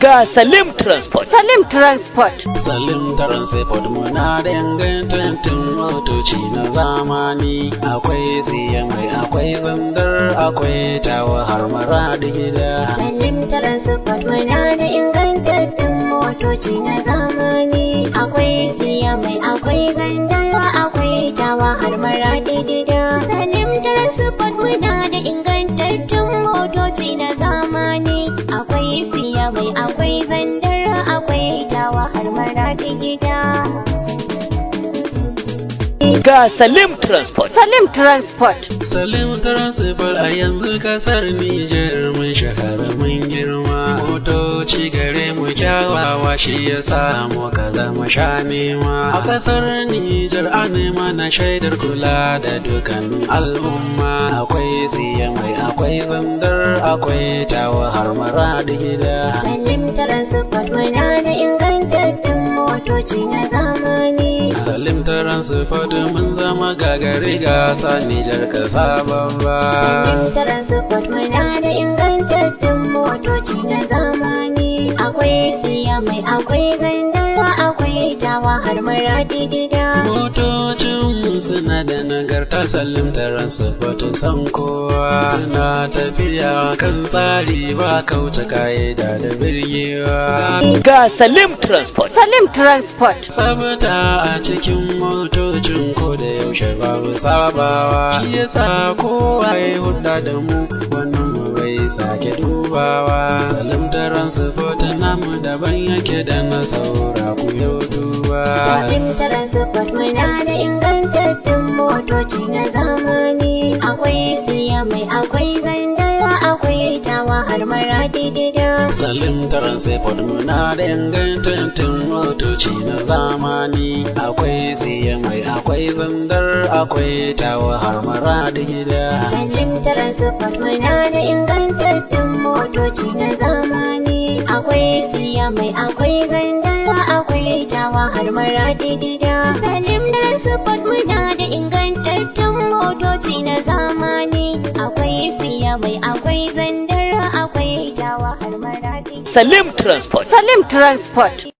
Ga Salim Transport. Salim Transport. Salim Transport muna da ingantattun motoci na zamani. Akwai siyan mai, akwai bandar, akwai tawa har mara da gida. Salim Transport muna da ingantattun motoci na zamani. Akwai siyan mai, akwai bandar, akwai tawa har mara da gida. Salim Transport muna da ingantattun motoci na zamani. Akwai siya mai, akwai zandar, akwai tawa har mara da gida. Ga Salim Transport. Salim Transport. Salim Transport a yanzu kasar Nijar mun shahara mun girma. Motoci gare mu kyawawa shi ya samu ka zama sha nema. A kasar Nijar an mana shaidar kula da dukan al'umma. Akwai siya mai, akwai zandar, akwai tawa har mara da gida. Salim Transport muna da ingantattun motoci na zamani. Salim Transport mun zama gagari gasa Nijar kasa babba. Salim Transport muna da ingantattun motoci na zamani. Akwai siya mai, akwai zandar, akwai tawa har mara da gida. Motocin suna da nagarta. Salim Transport san kowa. Suna tafiya kan tsari ba kauce ka'ida da birgewa. Ga Salim Transport. Salim Transport. Sabata a cikin motocin ko da yaushe babu sabawa. Shi yasa kowa ya hulɗa da mu wannan mu bai sake dubawa. Salim Transport namu daban yake da na saura ku yau duba. Salim Transport muna da ingantattun motoci na zamani. Akwai siya mai, akwai zandar, akwai tawa har mara da gida. Salim Transport muna da ingantattun motoci na zamani. Akwai siya mai, akwai zandar, akwai tawa har mara da gida. Salim Transport muna da ingantattun motoci na zamani. Akwai siya mai, akwai zandar, akwai tawa har mara da gida. Salim Transport muna da ingantattun motoci na zamani. Akwai siya mai, akwai zandar, akwai tawa har mara da gida. Salim Transport. Salim Transport.